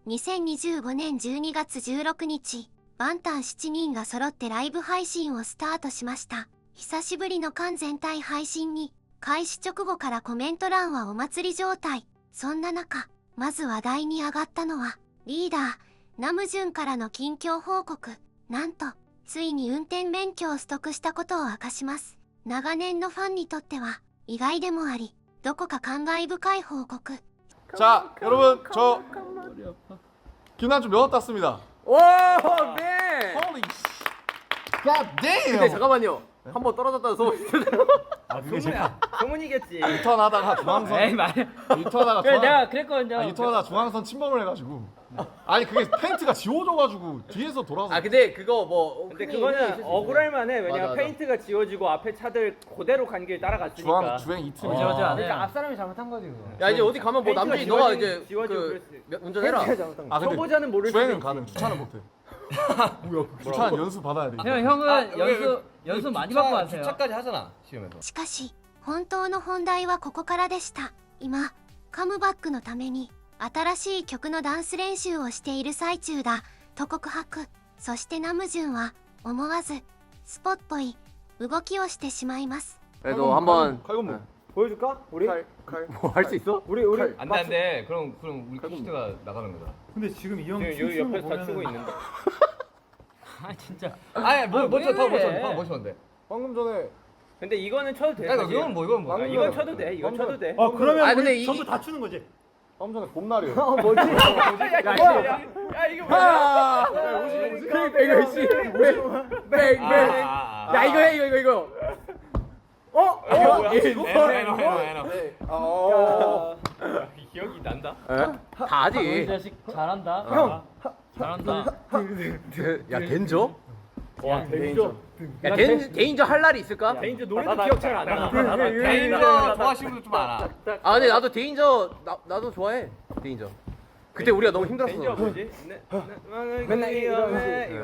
2025年12月16日、ワンタン7人が揃ってライブ配信をスタートしました。久しぶりの完全体配信に、開始直後からコメント欄はお祭り状態。そんな中、まず話題に上がったのは、リーダー、ナムジュンからの近況報告。なんと、ついに運転免許を取得したことを明かします。長年のファンにとっては、意外でもあり、どこか感慨深い報告。자, 여러분 저 김남준 면허 땄습니다. 와, 네. Holy God damn. 근데 잠깐만요. 한 번 떨어졌다는 소문이 있잖아요. 아 그게 제가 소문이겠지. 유턴하다가 중앙선 에이 말이야. 유턴하다가 그래 중앙 내가 그랬거든요. 유턴하다가 중앙선 침범을 해가지고 아니 그게 페인트가 지워져가지고 뒤에서 돌아서 아 근데 그거 뭐 근데 흔히 그거는 있을 수 있어요. 억울할 만해. 왜냐면 맞아, 맞아. 페인트가 지워지고 앞에 차들 그대로 간 길 따라갔으니까. 주행 이틀 맞아, 맞아. 그러니까 앞 사람이 잘못한 거지 그거. 야 이제 어디 가면 뭐 페인트가 남준이 너가 지워지고 이제 지워지고 그 그랬지. 운전해라. 아 근데 초보자는 모를 수도 주행은 있지. 가능 주차는 못해. 주차는 연수 받아야 돼. 형은 연수 많이 받고 하세요. 주차까지 하잖아 시험에서. しかし、本当の本題はここからでした。今、カムバックのために、新しい曲のダンス練習をしている最中だ、と告白。そしてナムジュンは、思わず、スポっぽい、動きをしてしまいます。 그래도 한번 칼군무. 보여줄까? 우리? 뭐 할 수 있어? 우리 안돼 안돼 그럼 우리 퀴즈가 나가는 거다. 근데 지금 이 형 지금 여기 옆에서 다 추고 있는데. 아 진짜. 아니 뭐 왜 그래? 방금 쳤는데. 방금 전에 근데 이거는 쳐도 돼. 야 사실. 이건 뭐 아, 이건 쳐도 돼. 이건 쳐도 돼. 아 그러면 아, 근데 우리 이- 전부 다 추는 거지. 방금 전에 봄날이에요. 뭐지? 야 이게 뭐야? 그러니까 이거 씨. 뱅뱅. 야 이거 해 이거. 기억이 난다. 다 하지. 이 자식 잘한다. 형. 잘한다. 야 덴저? 와 데인저. 야 데인저 할 날이 있을까? 데인저 노래도 기억 잘 안 나. 개인거 좋아하시는 분들 좀 많아. 아 근데 나도 데인저 나도 좋아해 데인저. 그때 우리가 너무 데인저 힘들었어. 뭐지? 맨날 이러네.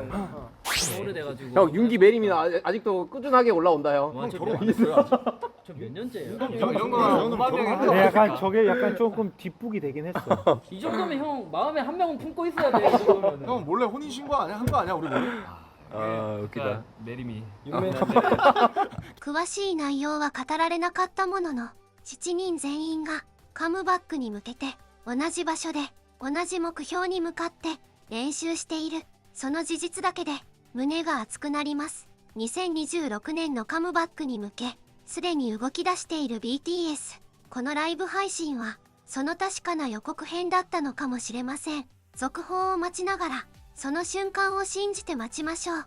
오래돼가지고. 형 윤기 매림이나 아직도 꾸준하게 올라온다 형. 와, 저 결혼 안 했어요 아직. 몇 년째예요? 이 정도면 5만 명이 결혼 한 네, 약간 저게 약간 조금 뒷북이 되긴 했어. 이 정도면 형 마음에 한 명은 품고 있어야 돼. 이 정도면은. 형 몰래 혼인 신고 아니야? 한 거 아니야 우리 몰래? 아 웃기다. 내림이. 詳しい内容は語られなかったものの、7人全員がカムバックに向けて同じ場所で同じ目標に向かって練習している。その事実だけで胸が熱くなります。2026年のカムバックに向け、すでに動き出している BTS。このライブ配信はその確かな予告編だったのかもしれません。続報を待ちながら、その瞬間を信じて待ちましょう。